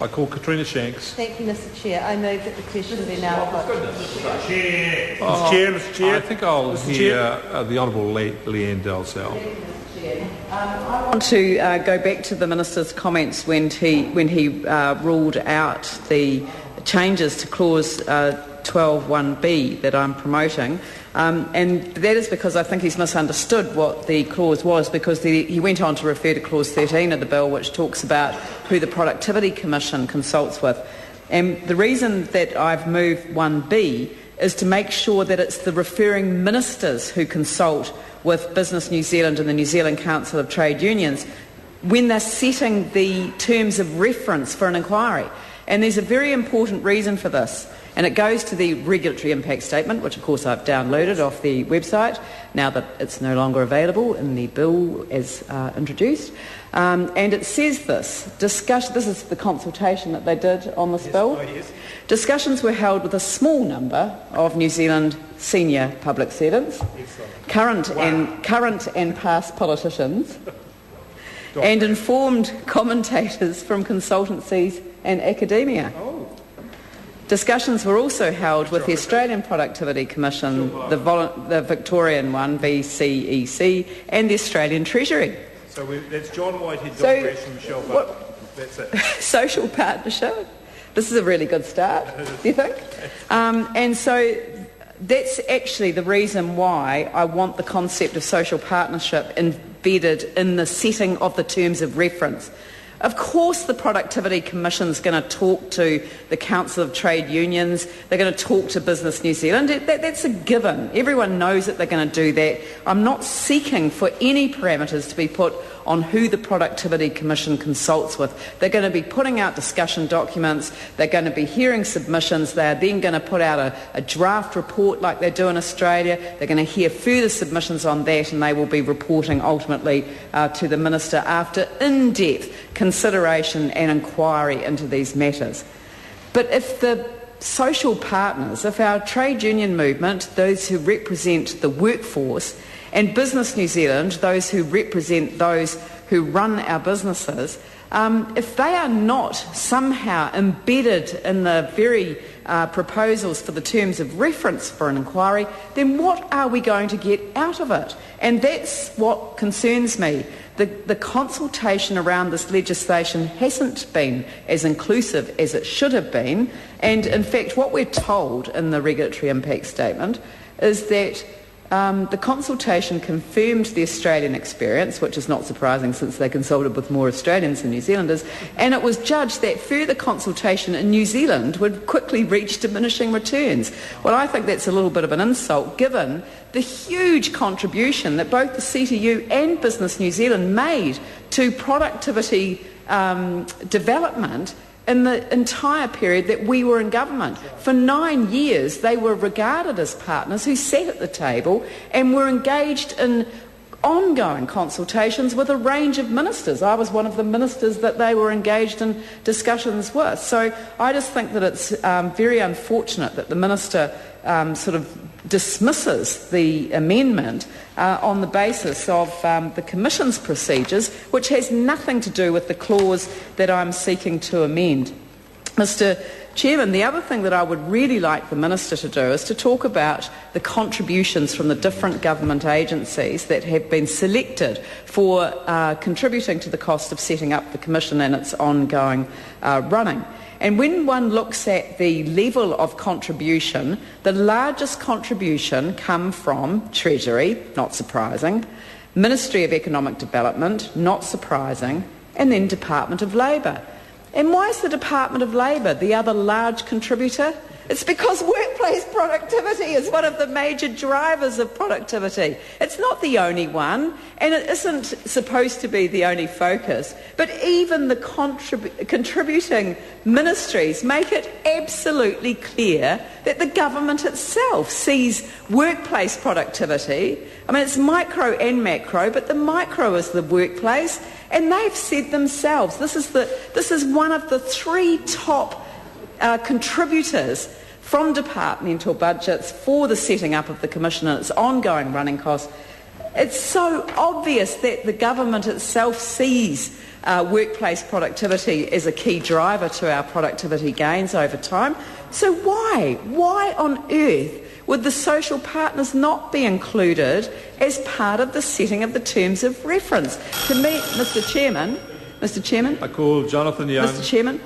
I call Katrina Shanks. Thank you, Mr. Chair. I move that the question be now put. Mr. Chair. I think I'll hear the Honourable Leanne Dalzell. I want to go back to the Minister's comments when he ruled out the changes to Clause 12(1)(b) that I'm promoting. And that is because I think he's misunderstood what the clause was, because he went on to refer to Clause 13 of the bill, which talks about who the Productivity Commission consults with. And the reason that I've moved 1B is to make sure that it's the referring ministers who consult with Business New Zealand and the New Zealand Council of Trade Unions when they're setting the terms of reference for an inquiry. And there's a very important reason for this. And it goes to the regulatory impact statement, which of course I've downloaded off the website now that it's no longer available in the bill as introduced. And it says this is the consultation that they did on this bill. Oh, yes. Discussions were held with a small number of New Zealand senior public servants, current and past politicians, and informed commentators from consultancies and academia. Discussions were also held with the Australian Productivity Commission, the Victorian one, VCEC, and the Australian Treasury. So that's John Whitehead, John Brash and Michelle Butler. That's it. Social partnership. This is a really good start, do you think? And so that's actually the reason why I want the concept of social partnership embedded in the setting of the terms of reference. Of course the Productivity Commission's going to talk to the Council of Trade Unions, they're going to talk to Business New Zealand. That's a given. Everyone knows that they're going to do that. I'm not seeking for any parameters to be put on who the Productivity Commission consults with. They're going to be putting out discussion documents, they're going to be hearing submissions, they're then going to put out a draft report like they do in Australia, they're going to hear further submissions on that, and they will be reporting ultimately to the Minister after in-depth consideration and inquiry into these matters. But if the social partners, if our trade union movement, those who represent the workforce, and Business New Zealand, those who represent those who run our businesses, if they are not somehow embedded in the very proposals for the terms of reference for an inquiry, then what are we going to get out of it? And that's what concerns me. The consultation around this legislation hasn't been as inclusive as it should have been, and in fact what we're told in the regulatory impact statement is that the consultation confirmed the Australian experience, which is not surprising since they consulted with more Australians than New Zealanders, and it was judged that further consultation in New Zealand would quickly reach diminishing returns. Well, I think that's a little bit of an insult given the huge contribution that both the CTU and Business New Zealand made to productivity development in the entire period that we were in government. For 9 years, they were regarded as partners who sat at the table and were engaged in ongoing consultations with a range of ministers. I was one of the ministers that they were engaged in discussions with. So I just think that it's very unfortunate that the Minister sort of dismisses the amendment on the basis of the Commission's procedures, which has nothing to do with the clause that I'm seeking to amend. Mr. Chairman, the other thing that I would really like the Minister to do is to talk about the contributions from the different government agencies that have been selected for contributing to the cost of setting up the Commission and its ongoing running. And when one looks at the level of contribution, the largest contribution come from Treasury, not surprising, Ministry of Economic Development, not surprising, and then Department of Labour. And why is the Department of Labour the other large contributor? It's because workplace productivity is one of the major drivers of productivity. It's not the only one, and it isn't supposed to be the only focus, but even the contributing ministries make it absolutely clear that the government itself sees workplace productivity. I mean, it's micro and macro, but the micro is the workplace, and they've said themselves, this is one of the three top contributors from departmental budgets for the setting up of the Commission and its ongoing running costs. It's so obvious that the government itself sees workplace productivity is a key driver to our productivity gains over time. So why on earth would the social partners not be included as part of the setting of the terms of reference? To me, Mr Chairman, I call Jonathan Young. Mr Chairman,